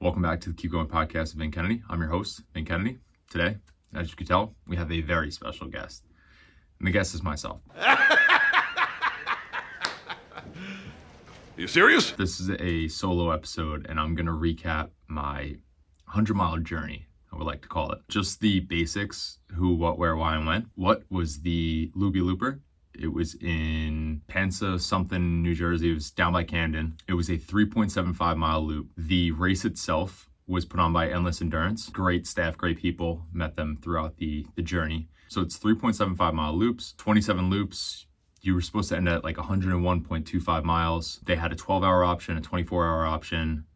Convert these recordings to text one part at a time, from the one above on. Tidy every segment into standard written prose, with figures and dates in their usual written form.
Welcome back to the Keep Going podcast with Vin Kennedy. I'm your host, Vin Kennedy. Today, as you can tell, we have a very special guest. And the guest is myself. You serious? This is a solo episode, and I'm going to recap my 100-mile journey, I would like to call it. Just the basics: who, what, where, why, and when. What was the Loopy Looper? It was in Pensa something, New Jersey. It was down by Camden. It was a 3.75 mile loop. The race itself was put on by Endless Endurance. Great staff, great people. Met them throughout the journey. So it's 3.75 mile loops, 27 loops. You were supposed to end at like 101.25 miles. They had a 12-hour option, a 24-hour option,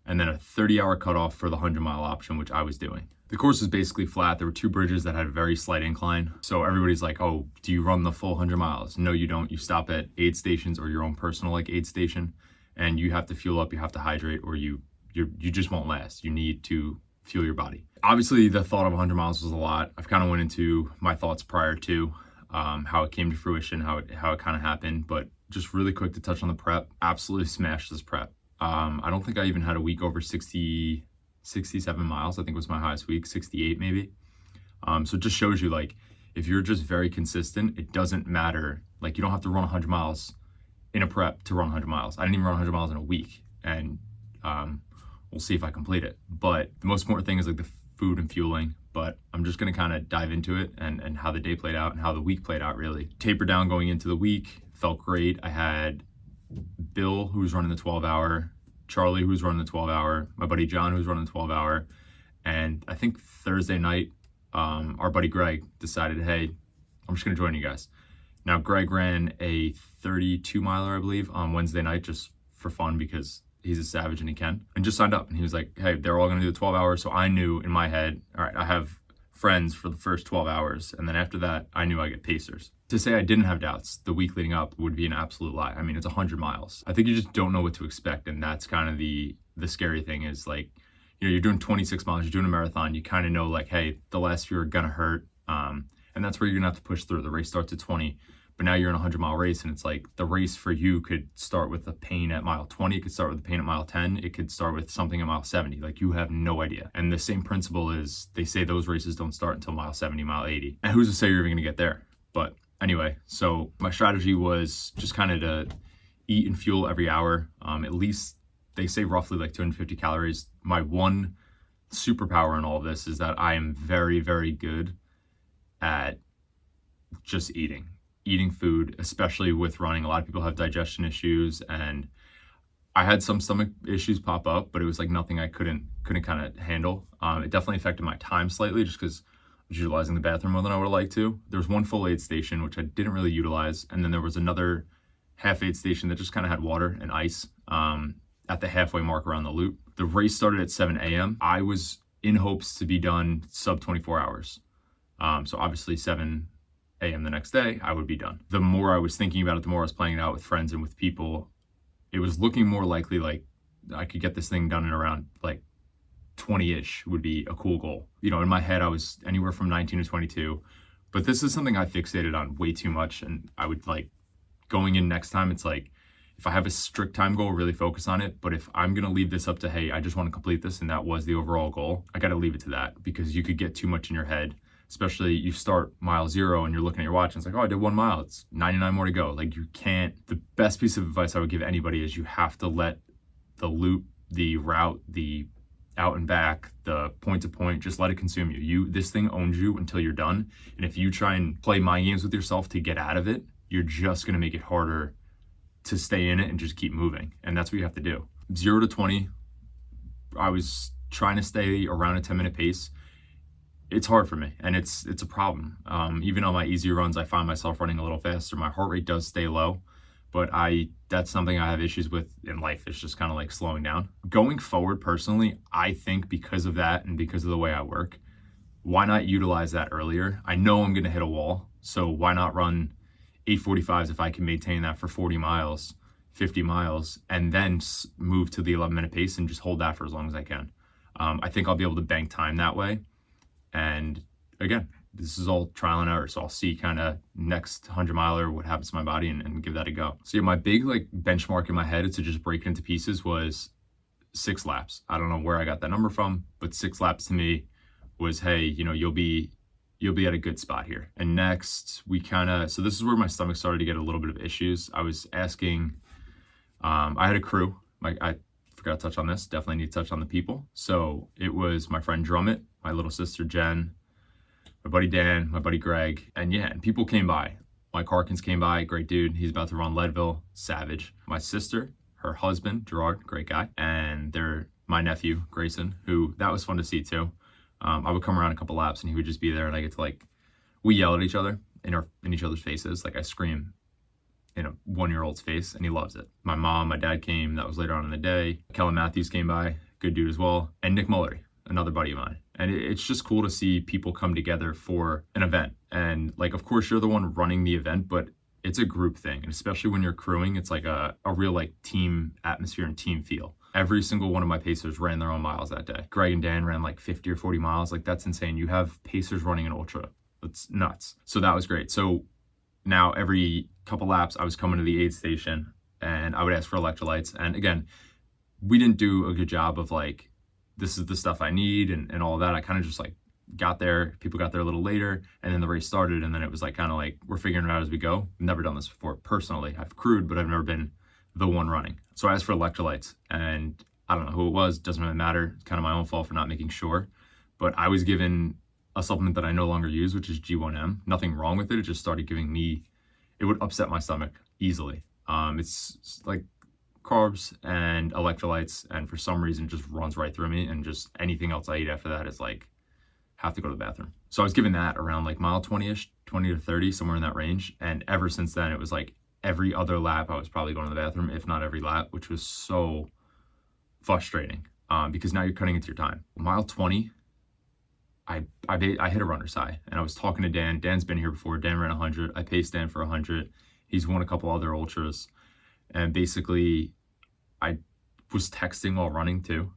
and then a 30-hour cutoff for the 100-mile option, which I was doing. The course was basically flat. There were two bridges that had a very slight incline. So everybody's like, oh, do you run the full 100 miles? No, you don't. You stop at aid stations or your own personal aid station, and you have to fuel up, you have to hydrate, or you just won't last. You need to fuel your body. Obviously, the thought of 100 miles was a lot. I've kind of went into my thoughts prior to how it came to fruition, how it kind of happened, but just really quick to touch on the prep. Absolutely smashed this prep. I don't think I even had a week over 67 miles. I think was my highest week, 68 maybe. So it just shows you, like, if you're just very consistent, it doesn't matter. Like, you don't have to run 100 miles in a prep to run 100 miles. I didn't even run 100 miles in a week, and we'll see if I complete it. But the most important thing is like the food and fueling. But I'm just going to kind of dive into it and how the day played out and how the week played out, really. Tapered down going into the week, felt great. I had Bill, who was running the 12-hour, Charlie, who was running the 12-hour, my buddy John, who was running the 12-hour, and I think Thursday night, our buddy Greg decided, hey, I'm just going to join you guys. Now, Greg ran a 32-miler, I believe, on Wednesday night just for fun because he's a savage and he can, and just signed up. And he was like, hey, they're all going to do the 12 hours. So I knew in my head, all right, I have friends for the first 12 hours. And then after that, I knew I get pacers. To say I didn't have doubts the week leading up would be an absolute lie. I mean, it's 100 miles. I think you just don't know what to expect. And that's kind of the scary thing is, like, you know, you're doing 26 miles, you're doing a marathon. You kind of know, like, hey, the last few are going to hurt. And that's where you're going to have to push through. The race starts at 20. But now you're in a 100-mile race, and it's like the race for you could start with a pain at mile 20. It could start with a pain at mile 10. It could start with something at mile 70. Like, you have no idea. And the same principle is they say those races don't start until mile 70, mile 80. And who's to say you're even going to get there? But anyway, so my strategy was just kind of to eat and fuel every hour. At least they say roughly like 250 calories. My one superpower in all of this is that I am very, very good at just eating food, especially with running. A lot of people have digestion issues, and I had some stomach issues pop up, but it was like nothing I couldn't kind of handle. It definitely affected my time slightly just because I was utilizing the bathroom more than I would have liked to. There was one full aid station, which I didn't really utilize, and then there was another half aid station that just kind of had water and ice at the halfway mark around the loop. The race started at 7 a.m. I was in hopes to be done sub 24 hours. So obviously 7 a.m. the next day, I would be done. The more I was thinking about it, the more I was playing it out with friends and with people, it was looking more likely like I could get this thing done in around like 20-ish would be a cool goal. You know, in my head, I was anywhere from 19 to 22, but this is something I fixated on way too much. And I would, like, going in next time, it's like, if I have a strict time goal, really focus on it. But if I'm going to leave this up to, hey, I just want to complete this, and that was the overall goal, I got to leave it to that, because you could get too much in your head. Especially you start mile 0 and you're looking at your watch and it's like, oh, I did 1 mile. It's 99 more to go. Like, you can't. The best piece of advice I would give anybody is you have to let the loop, the route, the out and back, the point to point, just let it consume you. This thing owns you until you're done. And if you try and play mind games with yourself to get out of it, you're just going to make it harder to stay in it and just keep moving. And that's what you have to do. 0 to 20, I was trying to stay around a 10-minute pace. It's hard for me, and it's a problem. Even on my easier runs, I find myself running a little faster. My heart rate does stay low, but that's something I have issues with in life. It's just kind of like slowing down. Going forward, personally, I think because of that and because of the way I work, why not utilize that earlier? I know I'm going to hit a wall, so why not run 8:45s if I can maintain that for 40 miles, 50 miles, and then move to the 11-minute pace and just hold that for as long as I can. I think I'll be able to bank time that way. And again, this is all trial and error. So I'll see kind of next 100-miler what happens to my body and give that a go. So yeah, my big like benchmark in my head to just break it into pieces was 6 laps. I don't know where I got that number from, but 6 laps to me was, hey, you'll be at a good spot here. And next we so this is where my stomach started to get a little bit of issues. I was asking, I had a crew. I forgot to touch on this. Definitely need to touch on the people. So it was my friend Drummett, my little sister Jen, my buddy Dan, my buddy Greg, and people came by. Mike Harkins came by, great dude. He's about to run Leadville, savage. My sister, her husband, Gerard, great guy, and my nephew, Grayson, who that was fun to see too. I would come around a couple laps and he would just be there, and I get to we yell at each other in each other's faces. I scream in a 1-year-old's face, and he loves it. My mom, my dad came, that was later on in the day. Kellen Matthews came by, good dude as well, and Nick Mullery, another buddy of mine. And it's just cool to see people come together for an event. And of course you're the one running the event, but it's a group thing. And especially when you're crewing, it's a real team atmosphere and team feel. Every single one of my pacers ran their own miles that day. Greg and Dan ran 50 or 40 miles. That's insane. You have pacers running an ultra. That's nuts. So that was great. So now every couple laps I was coming to the aid station and I would ask for electrolytes. And again, we didn't do a good job of this is the stuff I need and all of that. I kind of just got there. People got there a little later, and then the race started, and then it was we're figuring it out as we go. I've never done this before personally. I've crewed, but I've never been the one running. So I asked for electrolytes, and I don't know who it was. Doesn't really matter. It's kind of my own fault for not making sure. But I was given a supplement that I no longer use, which is G1M. Nothing wrong with it. It just started giving me, it would upset my stomach easily. It's carbs and electrolytes, and for some reason just runs right through me, and just anything else I eat after that is have to go to the bathroom. So I was given that around mile 20-ish, 20 to 30, somewhere in that range. And ever since then, it was every other lap I was probably going to the bathroom, if not every lap, which was so frustrating because now you're cutting into your time. Mile 20, I hit a runner's high, and I was talking to Dan. Dan's been here before. Dan ran 100. I paced Dan for 100. He's won a couple other ultras. And basically, I was texting while running too,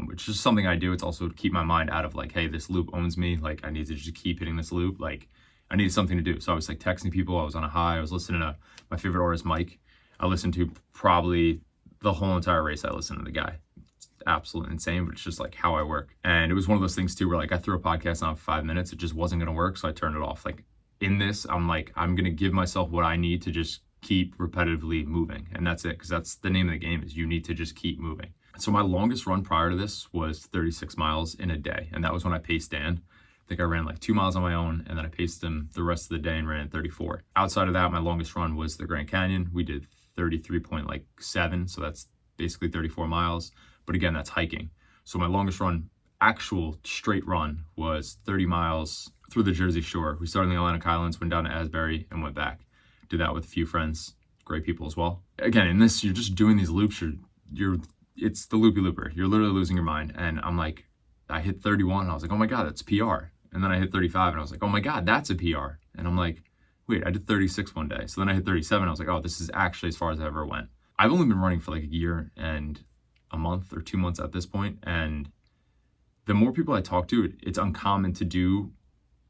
which is something I do. It's also to keep my mind out of hey, this loop owns me. I need to just keep hitting this loop. I needed something to do. So I was texting people. I was on a high. I was listening to my favorite artist, Mike. I listened to probably the whole entire race. I listened to the guy. It's absolutely insane, but it's just how I work. And it was one of those things too, where I threw a podcast on for 5 minutes. It just wasn't going to work. So I turned it off. In this, I'm I'm going to give myself what I need to just keep repetitively moving, and that's it, because that's the name of the game, is you need to just keep moving. So my longest run prior to this was 36 miles in a day, and that was when I paced Dan. I think I ran 2 miles on my own, and then I paced him the rest of the day and ran 34. Outside of that, my longest run was the Grand Canyon. We did 33.7, so that's basically 34 miles, but again, that's hiking. So my longest run, actual straight run, was 30 miles through the Jersey Shore. We started in the Atlantic Highlands, went down to Asbury, and went back. Did that with a few friends, great people as well. Again, in this, you're just doing these loops. It's the loopy looper. You're literally losing your mind. And I'm I hit 31, and I was oh my God, that's PR. And then I hit 35, and I was oh my God, that's a PR. And I'm wait, I did 36 one day. So then I hit 37. I was oh, this is actually as far as I ever went. I've only been running for a year and a month or 2 months at this point. And the more people I talk to, it's uncommon to do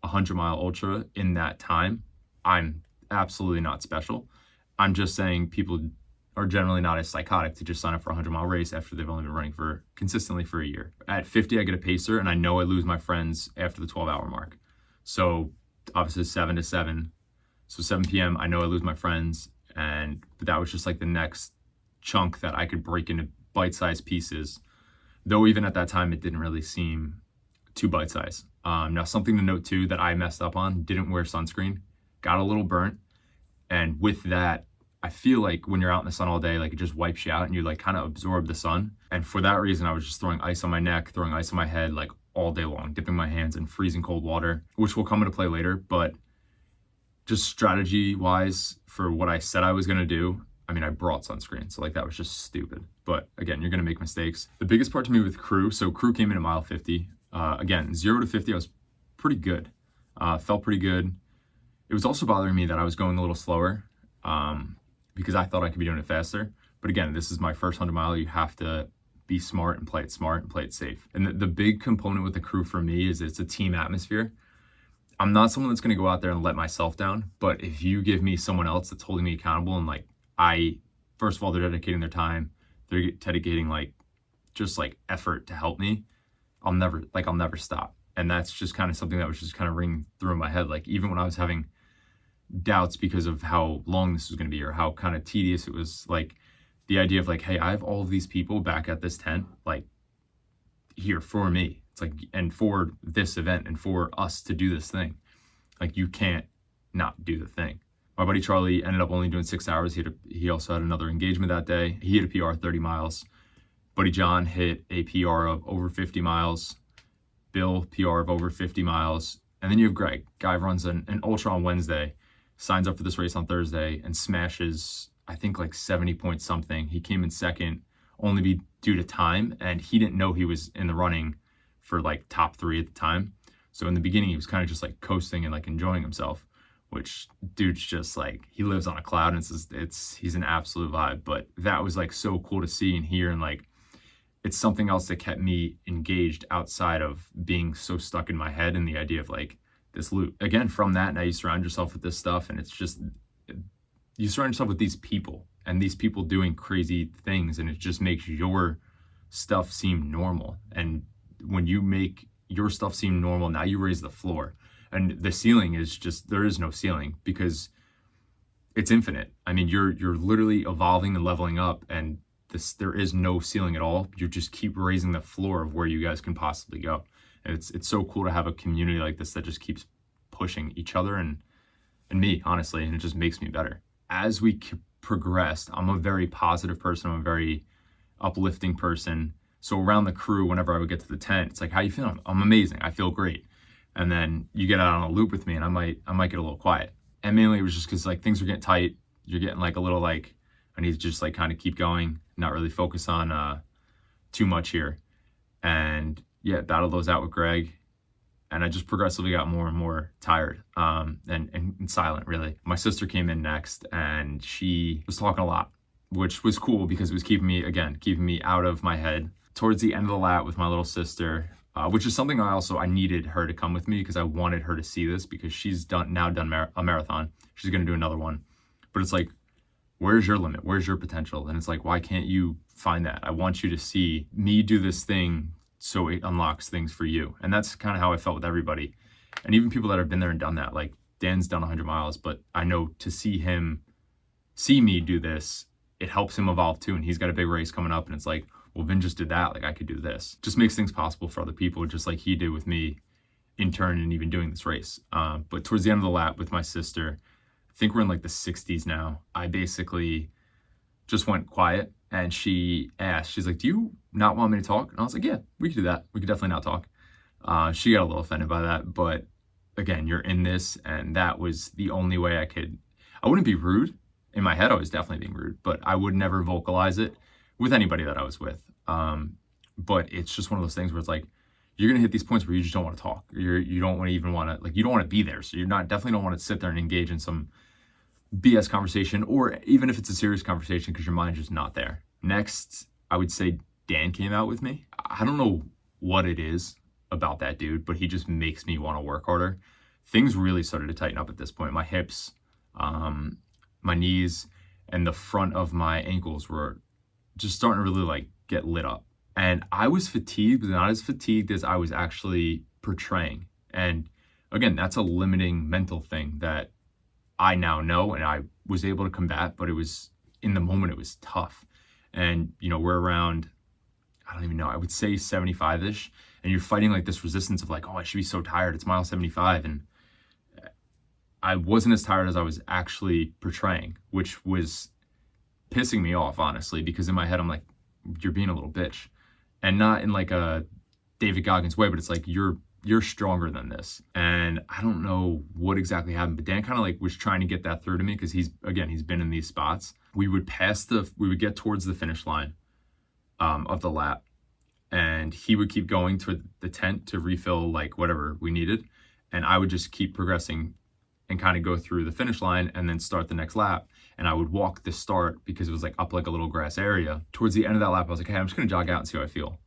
a 100-mile ultra in that time. I'm absolutely not special. I'm just saying people are generally not as psychotic to just sign up for a 100-mile race after they've only been running consistently for a year. At 50, I get a pacer, and I know I lose my friends after the 12-hour mark. So obviously 7 to 7. So 7 p.m., I know I lose my friends, but that was just the next chunk that I could break into bite-sized pieces. Though even at that time, it didn't really seem too bite-sized. Now, something to note too that I messed up on, didn't wear sunscreen. Got a little burnt, and with that, I feel when you're out in the sun all day, it just wipes you out, and you kind of absorb the sun. And for that reason, I was just throwing ice on my neck, throwing ice on my head, all day long, dipping my hands in freezing cold water, which will come into play later. But just strategy wise, for what I said I was going to do, I brought sunscreen. So that was just stupid. But again, you're going to make mistakes. The biggest part to me with crew, so crew came in at mile 50. Again, 0 to 50, I was pretty good. Felt pretty good. It was also bothering me that I was going a little slower because I thought I could be doing it faster. But again, this is my first 100 mile. You have to be smart and play it smart and play it safe. And the big component with the crew for me is it's a team atmosphere. I'm not someone that's going to go out there and let myself down. But if you give me someone else that's holding me accountable, and first of all, they're dedicating their time. They're dedicating just like effort to help me, I'll never stop. And that's just kind of something that was just kind of ringing through my head. Like even when I was having doubts because of how long this was going to be or how kind of tedious it was, like the idea of like, hey, I have all of these people back at this tent, like here for me. It's like, and for this event and for us to do this thing, like you can't not do the thing. My buddy Charlie ended up only doing 6 hours. He also had another engagement that day. He hit a PR 30 miles. Buddy John hit a PR of over 50 miles. Bill, PR of over 50 miles. And then you have Greg. Guy runs an ultra on Wednesday, signs up for this race on Thursday, and smashes, I think, like 70 point something. He came in second, only be due to time, and he didn't know he was in the running for like top 3 at the time. So in the beginning, he was kind of just like coasting and like enjoying himself, which dude's just like, he lives on a cloud, and he's an absolute vibe. But that was like so cool to see and hear, and like it's something else that kept me engaged outside of being so stuck in my head and the idea of like this loop. Again, from that, now you surround yourself with this stuff, and it's just, you surround yourself with these people and these people doing crazy things, and it just makes your stuff seem normal. And when you make your stuff seem normal, now you raise the floor. And the ceiling is just, there is no ceiling because it's infinite. I mean, you're literally evolving and leveling up, and there is no ceiling at all. You just keep raising the floor of where you guys can possibly go. And it's so cool to have a community like this that just keeps pushing each other and me, honestly, and it just makes me better. As we progressed, I'm a very positive person. I'm a very uplifting person. So around the crew, whenever I would get to the tent, it's like, how you feeling? I'm amazing. I feel great. And then you get out on a loop with me, and I might get a little quiet. And mainly it was just because like things are getting tight. You're getting like a little like, I need to just like kind of keep going, not really focus on too much here. And yeah, battled those out with Greg. And I just progressively got more and more tired and silent, really. My sister came in next, and she was talking a lot, which was cool because it was keeping me out of my head. Towards the end of the lap with my little sister, which is something I needed her to come with me because I wanted her to see this, because she's done a marathon. She's going to do another one. But it's like, where's your limit? Where's your potential? And it's like, why can't you find that? I want you to see me do this thing so it unlocks things for you. And that's kind of how I felt with everybody. And even people that have been there and done that, like Dan's done 100 miles, but I know to see me do this, it helps him evolve too. And he's got a big race coming up, and it's like, well, Vin just did that. Like I could do this. Just makes things possible for other people, just like he did with me in turn and even doing this race. But towards the end of the lap with my sister, I think we're in like the 60s now. I basically just went quiet, and she asked, she's like, do you not want me to talk? And I was like, yeah, we could do that. We could definitely not talk. She got a little offended by that, but again, you're in this, and that was the only way I wouldn't be rude. In my head, I was definitely being rude, but I would never vocalize it with anybody that I was with. But it's just one of those things where it's like, you're gonna hit these points where you just don't want to talk. You don't even want to, like, you don't want to be there. So definitely don't want to sit there and engage in some BS conversation, or even if it's a serious conversation, because your mind's just not there. Next, I would say Dan came out with me. I don't know what it is about that dude, but he just makes me want to work harder. Things really started to tighten up at this point. My hips, my knees, and the front of my ankles were just starting to really like get lit up. And I was fatigued, but not as fatigued as I was actually portraying. And again, that's a limiting mental thing that I now know and I was able to combat, but it was, in the moment, it was tough. And, we're around, I don't even know, I would say 75-ish. And you're fighting like this resistance of like, oh, I should be so tired. It's mile 75. And I wasn't as tired as I was actually portraying, which was pissing me off, honestly, because in my head, I'm like, you're being a little bitch. And not in like a David Goggins way, but it's like, you're stronger than this. And I don't know what exactly happened, but Dan kind of like was trying to get that through to me, because he's been in these spots. We would get towards the finish line of the lap, and he would keep going to the tent to refill like whatever we needed. And I would just keep progressing and kind of go through the finish line and then start the next lap. And I would walk the start because it was like up like a little grass area. Towards the end of that lap, I was like, hey, I'm just going to jog out and see how I feel.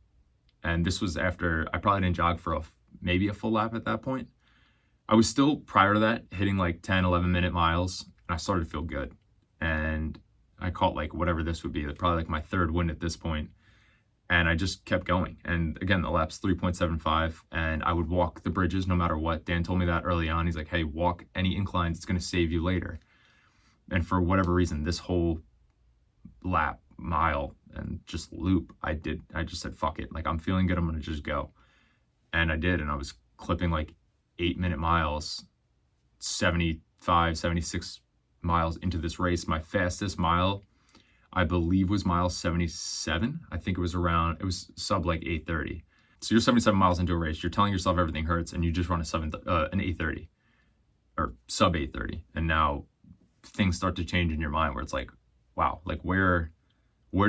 And this was after I probably didn't jog for maybe a full lap at that point. I was still, prior to that, hitting like 10, 11 minute miles, and I started to feel good. And I caught like whatever this would be, probably like my third win at this point. And I just kept going. And again, the lap's 3.75, and I would walk the bridges no matter what. Dan told me that early on. He's like, hey, walk any inclines. It's going to save you later. And for whatever reason, this whole lap, mile, and just loop, I just said, fuck it. Like, I'm feeling good. I'm going to just go. And I did. And I was clipping like 8-minute miles, 75, 76 miles into this race. My fastest mile, I believe, was mile 77. I think it was sub like 8:30. So you're 77 miles into a race. You're telling yourself everything hurts, and you just run an 8:30 or sub 8:30. And now things start to change in your mind where it's like, wow, like where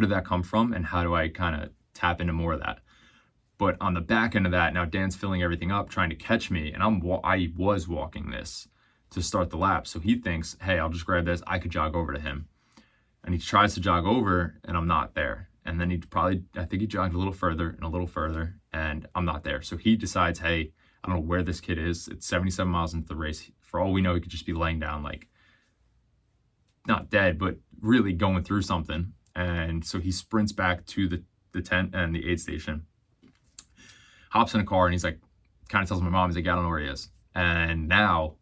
did that come from? And how do I kind of tap into more of that? But on the back end of that, now Dan's filling everything up, trying to catch me. And I was walking this to start the lap. So he thinks, hey, I'll just grab this. I could jog over to him. And he tries to jog over, and I'm not there. And then I think he jogged a little further, and I'm not there. So he decides, hey, I don't know where this kid is. It's 77 miles into the race. For all we know, he could just be laying down, like, not dead, but really going through something. And so he sprints back to the tent and the aid station, hops in a car, and he's like, kind of tells my mom, he's like, I don't know where he is. And now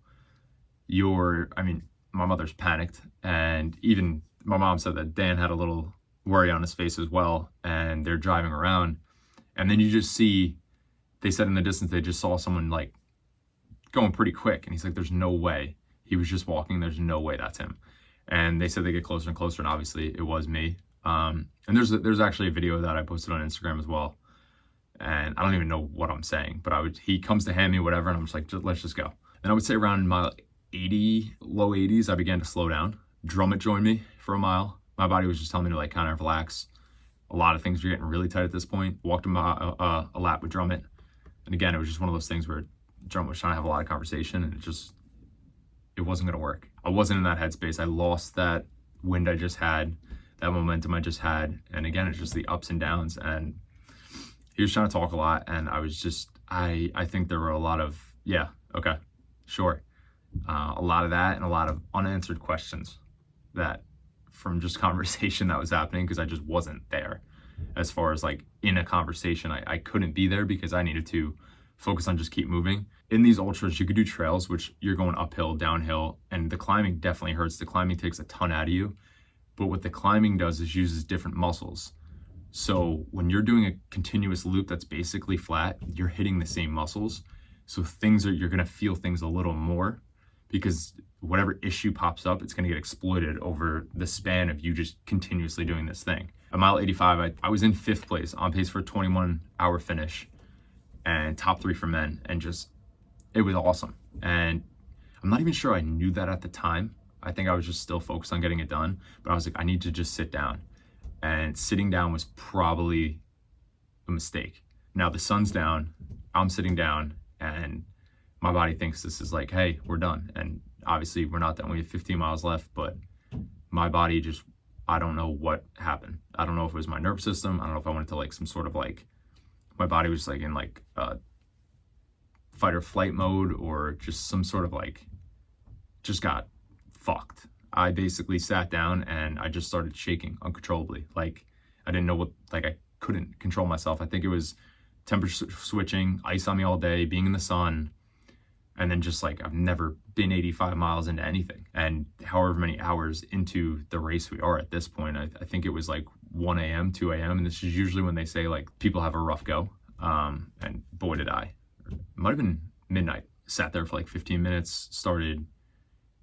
my mother's panicked, and even my mom said that Dan had a little worry on his face as well, and they're driving around, and then you just see, they said in the distance, they just saw someone like going pretty quick, and he's like, there's no way. He was just walking. There's no way that's him. And they said they get closer and closer, and obviously it was me. And there's actually a video that I posted on Instagram as well, and I don't even know what I'm saying, but he comes to hand me whatever, and I'm just like, let's just go. And I would say around mile 80, low 80s, I began to slow down. Drummett joined me for a mile. My body was just telling me to like kind of relax. A lot of things were getting really tight at this point. Walked a lap with Drummett. And again, it was just one of those things where Drummett was trying to have a lot of conversation, and it wasn't going to work. I wasn't in that headspace. I lost that wind I just had, that momentum I just had. And again, it's just the ups and downs. And he was trying to talk a lot, and I was just, I think there were a lot of, yeah, okay, sure. A lot of that, and a lot of unanswered questions that from just conversation that was happening, because I just wasn't there. As far as like in a conversation, I couldn't be there because I needed to focus on just keep moving. In these ultras, you could do trails, which you're going uphill, downhill, and the climbing definitely hurts. The climbing takes a ton out of you. But what the climbing does is uses different muscles. So when you're doing a continuous loop that's basically flat, you're hitting the same muscles. So you're going to feel things a little more, because whatever issue pops up, it's going to get exploited over the span of you just continuously doing this thing. At mile 85, I was in 5th place, on pace for a 21-hour finish, and top 3 for men, and it was awesome. And I'm not even sure I knew that at the time. I think I was just still focused on getting it done, but I was like, I need to just sit down. And sitting down was probably a mistake. Now the sun's down, I'm sitting down, and my body thinks this is like, hey, we're done. And obviously we're not done. We have 15 miles left, but my body just, I don't know what happened. I don't know if it was my nervous system. I don't know if I went into like some sort of like, my body was like in like fight or flight mode, or just some sort of like, just got fucked. I basically sat down and I just started shaking uncontrollably. Like I didn't know I couldn't control myself. I think it was temperature switching, ice on me all day, being in the sun. And then just like, I've never been 85 miles into anything. And however many hours into the race we are at this point, I think it was like 1 a.m., 2 a.m. And this is usually when they say like people have a rough go. And boy, did I. It might have been midnight. Sat there for like 15 minutes, started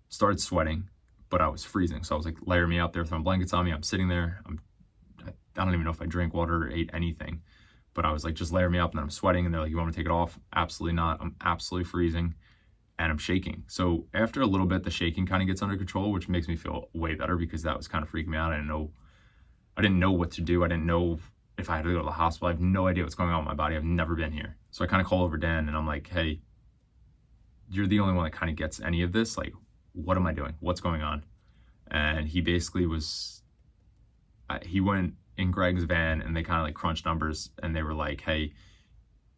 sweating, but I was freezing. So I was like, layer me up there, throwing blankets on me. I'm sitting there. I don't even know if I drank water or ate anything. But I was like, just layer me up, and then I'm sweating, and they're like, you want me to take it off? Absolutely not. I'm absolutely freezing, and I'm shaking. So after a little bit, the shaking kind of gets under control, which makes me feel way better, because that was kind of freaking me out. I didn't know what to do. I didn't know if I had to go to the hospital. I have no idea what's going on with my body. I've never been here. So I kind of call over Dan, and I'm like, hey, you're the only one that kind of gets any of this. Like, what am I doing? What's going on? And he basically he went in Greg's van, and they kind of like crunched numbers, and they were like, hey,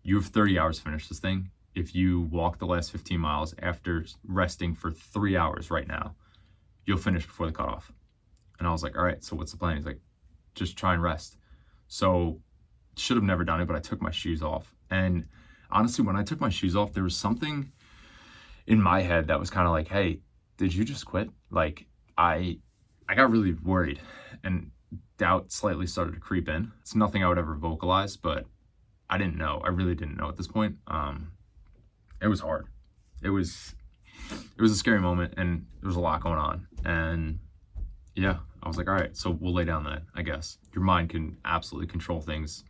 you have 30 hours to finish this thing. If you walk the last 15 miles after resting for 3 hours right now, you'll finish before the cutoff. And I was like, all right, so what's the plan? He's like, just try and rest. So should have never done it, but I took my shoes off. And honestly, when I took my shoes off, there was something in my head that was kind of like, hey, did you just quit? Like, I got really worried, and doubt slightly started to creep in. It's nothing I would ever vocalize, but I didn't know. I really didn't know at this point. It was hard. It was a scary moment, and there was a lot going on. And yeah, I was like, all right, so we'll lay down then, I guess. Your mind can absolutely control things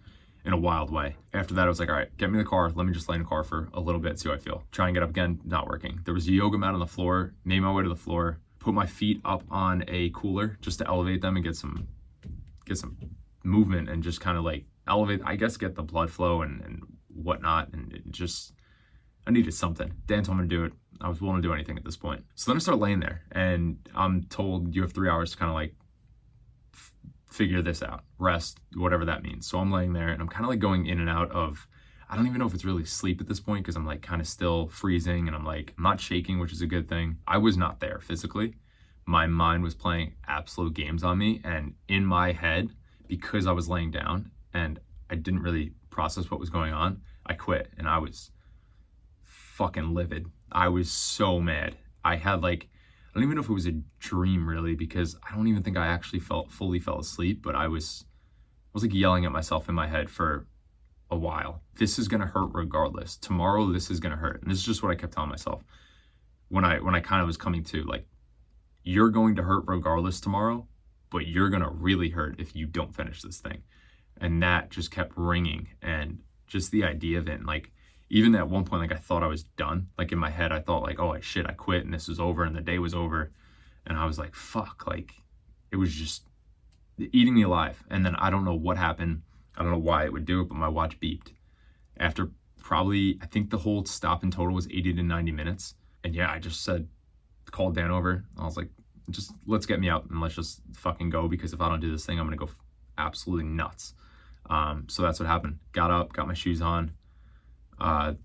in a wild way. After that, I was like, all right, get me in the car. Let me just lay in the car for a little bit, see how I feel. Try and get up again, not working. There was a yoga mat on the floor, made my way to the floor, put my feet up on a cooler just to elevate them and get some movement and just kind of like elevate, I guess, get the blood flow and whatnot. And it just, I needed something. Dan told me to do it. I was willing to do anything at this point. So then I started laying there, and I'm told you have 3 hours to kind of like figure this out, rest, whatever that means. So I'm laying there, and I'm kind of like going in and out of, I don't even know if it's really sleep at this point, because I'm like kind of still freezing, and I'm like, I'm not shaking, which is a good thing. I was not there physically. My mind was playing absolute games on me, and in my head, because I was laying down and I didn't really process what was going on, I quit, and I was fucking livid. I was so mad. I had like, I don't even know if it was a dream really, because I don't even think I actually fully fell asleep, but I was like yelling at myself in my head for a while. This is gonna hurt regardless. Tomorrow, this is gonna hurt. And this is just what I kept telling myself when I kind of was coming to, like, you're going to hurt regardless tomorrow, but you're gonna really hurt if you don't finish this thing. And that just kept ringing, and just the idea of it, and like, even at one point, like, I thought I was done. Like, in my head, I thought like, oh shit, I quit and this was over and the day was over. And I was like, fuck, like, it was just eating me alive. And then I don't know what happened. I don't know why it would do it, but my watch beeped. After probably, I think the whole stop in total was 80 to 90 minutes. And yeah, I just called Dan over. I was like, just let's get me out and let's just fucking go, because if I don't do this thing, I'm gonna go absolutely nuts. So that's what happened. Got up, got my shoes on.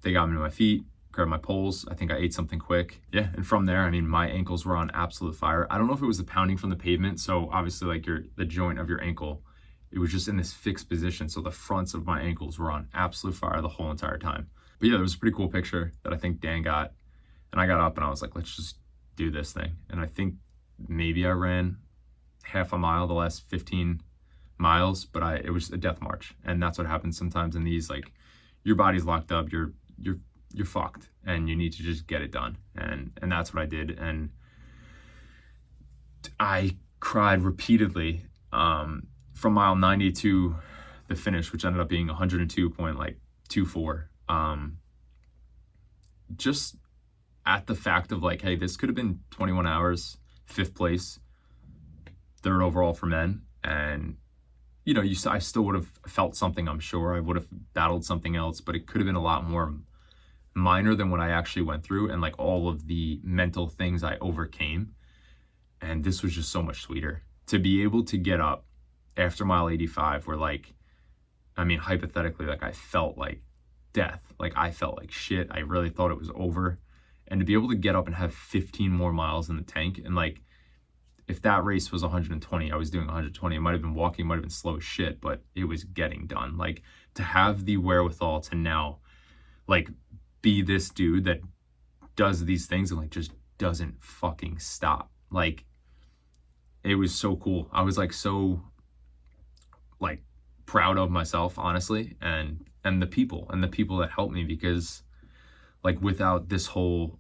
They got me to my feet, grabbed my poles. I think I ate something quick. Yeah, and from there, I mean, my ankles were on absolute fire. I don't know if it was the pounding from the pavement. So obviously, like, the joint of your ankle, it was just in this fixed position. So the fronts of my ankles were on absolute fire the whole entire time. But yeah, there was a pretty cool picture that I think Dan got. And I got up and I was like, let's just do this thing. And I think maybe I ran half a mile the last 15 miles, but it was a death march. And that's what happens sometimes in these, like, your body's locked up, you're fucked, and you need to just get it done. And that's what I did. And I cried repeatedly from mile 90 to the finish, which ended up being 102.24. Just at the fact of like, hey, this could have been 21 hours, 5th place, 3rd overall for men. And you know, I still would have felt something, I'm sure. I would have battled something else, but it could have been a lot more minor than what I actually went through, and like all of the mental things I overcame. And this was just so much sweeter. To be able to get up after mile 85, where, like, I mean, hypothetically, like, I felt like death. Like, I felt like shit. I really thought it was over. And to be able to get up and have 15 more miles in the tank, and like, if that race was 120, I was doing 120. It might have been walking, might have been slow as shit, but it was getting done. Like, to have the wherewithal to now, like, be this dude that does these things and like just doesn't fucking stop. Like, it was so cool. I was like so like proud of myself, honestly, and the people that helped me, because like without this whole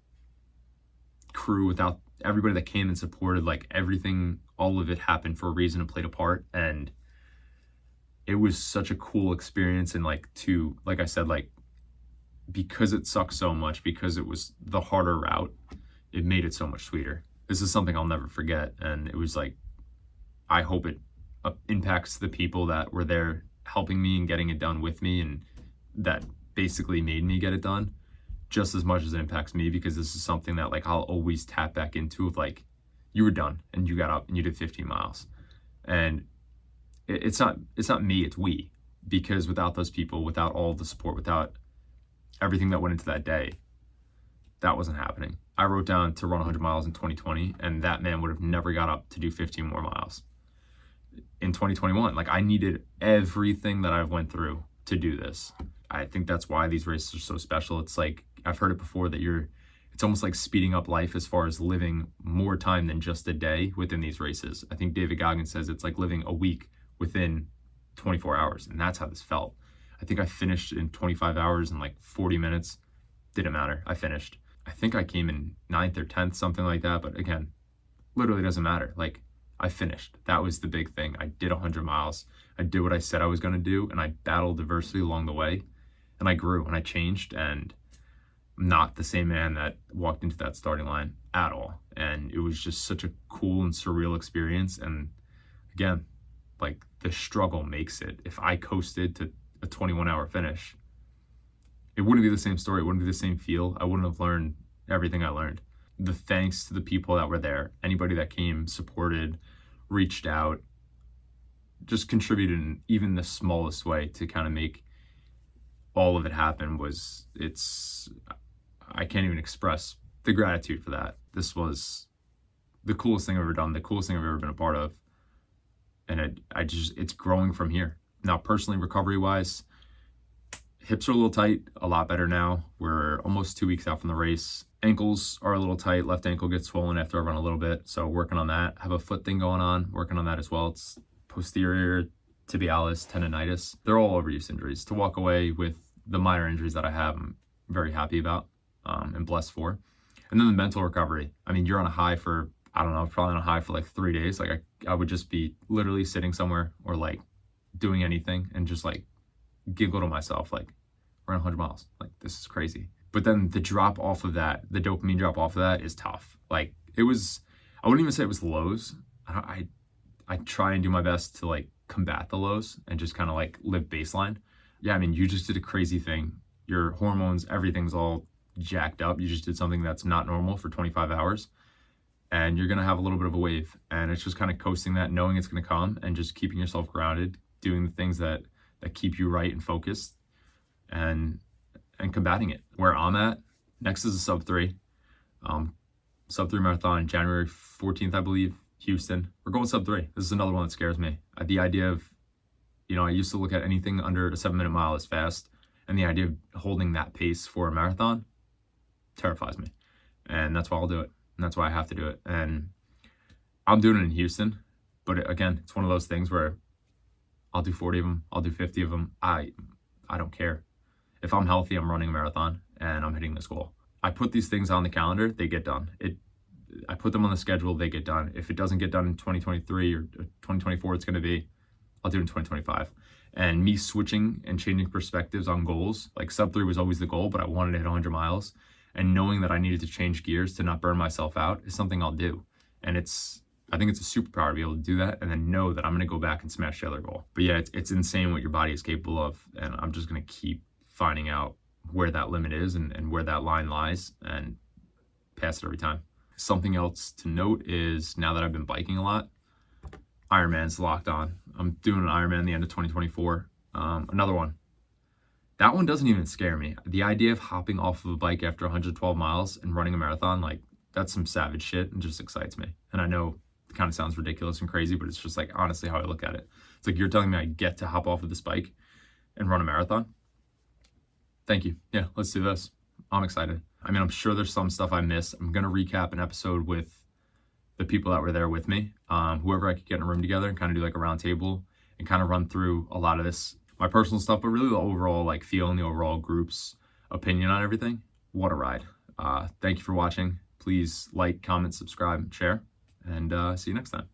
crew, without everybody that came and supported, like everything, all of it happened for a reason and played a part. And it was such a cool experience. And like, to, like I said, like, because it sucked so much, because it was the harder route, it made it so much sweeter. This is something I'll never forget. And it was like, I hope it impacts the people that were there helping me and getting it done with me, and that basically made me get it done, just as much as it impacts me, because this is something that like I'll always tap back into, of like, you were done and you got up and you did 15 miles. And it's not me, it's we, because without those people, without all the support, without everything that went into that day, that wasn't happening. I wrote down to run 100 miles in 2020, and that man would have never got up to do 15 more miles. in 2021. Like, I needed everything that I went through to do this. I think that's why these races are so special. It's like, I've heard it before that it's almost like speeding up life as far as living more time than just a day within these races. I think David Goggins says it's like living a week within 24 hours. And that's how this felt. I think I finished in 25 hours and like 40 minutes. Didn't matter. I finished. I think I came in 9th or 10th, something like that. But again, literally doesn't matter. Like, I finished. That was the big thing. I did 100 miles. I did what I said I was going to do, and I battled adversity along the way, and I grew and I changed, and I'm not the same man that walked into that starting line at all. And it was just such a cool and surreal experience. And again, like, the struggle makes it. If I coasted to a 21-hour finish, it wouldn't be the same story. It wouldn't be the same feel. I wouldn't have learned everything I learned. The thanks to the people that were there, anybody that came, supported, reached out, just contributed in even the smallest way to kind of make all of it happen I can't even express the gratitude for that. This was the coolest thing I've ever done, the coolest thing I've ever been a part of. And it's growing from here. Now, personally, recovery-wise, hips are a little tight, a lot better now. We're almost 2 weeks out from the race. Ankles are a little tight. Left ankle gets swollen after I run a little bit. So working on that. Have a foot thing going on, working on that as well. It's posterior tibialis tendonitis. They're all overuse injuries. To walk away with the minor injuries that I have, I'm very happy about and blessed for. And then the mental recovery. I mean, you're on a high for, I don't know, probably on a high for like 3 days. Like, I would just be literally sitting somewhere or like doing anything and just like giggle to myself, like, we're on 100 miles. Like, this is crazy. But then the drop off of that, the dopamine drop off of that is tough. Like, I wouldn't even say it was lows. I try and do my best to like combat the lows and just kind of like live baseline. Yeah, I mean, you just did a crazy thing. Your hormones, everything's all jacked up. You just did something that's not normal for 25 hours. And you're going to have a little bit of a wave. And it's just kind of coasting that, knowing it's going to come, and just keeping yourself grounded, doing the things that keep you right and focused, and combating it. Where I'm at, next is a sub 3. Sub 3 marathon, January 14th, I believe, Houston. We're going sub 3. This is another one that scares me. The idea of, I used to look at anything under a 7-minute mile as fast. And the idea of holding that pace for a marathon terrifies me. And that's why I'll do it. And that's why I have to do it. And I'm doing it in Houston. But again, it's one of those things where I'll do 40 of them. I'll do 50 of them. I don't care. If I'm healthy, I'm running a marathon and I'm hitting this goal. I put these things on the calendar, they get done. I put them on the schedule, they get done. If it doesn't get done in 2023 or 2024, it's going to be, I'll do it in 2025. And me switching and changing perspectives on goals, like sub 3 was always the goal, but I wanted to hit 100 miles. And knowing that I needed to change gears to not burn myself out is something I'll do. And I think it's a superpower to be able to do that and then know that I'm going to go back and smash the other goal. But yeah, it's insane what your body is capable of. And I'm just going to keep finding out where that limit is and where that line lies and pass it every time. Something else to note is, now that I've been biking a lot, Ironman's locked on. I'm doing an Ironman the end of 2024. Another one. That one doesn't even scare me. The idea of hopping off of a bike after 112 miles and running a marathon, like, that's some savage shit and just excites me. And I know it kind of sounds ridiculous and crazy, but it's just like honestly how I look at it. It's like, you're telling me I get to hop off of this bike and run a marathon? Thank you. Yeah, let's do this. I'm excited. I mean, I'm sure there's some stuff I missed. I'm going to recap an episode with the people that were there with me, whoever I could get in a room together and kind of do like a round table and kind of run through a lot of this, my personal stuff, but really the overall like feel and the overall group's opinion on everything. What a ride. Thank you for watching. Please like, comment, subscribe, share, and see you next time.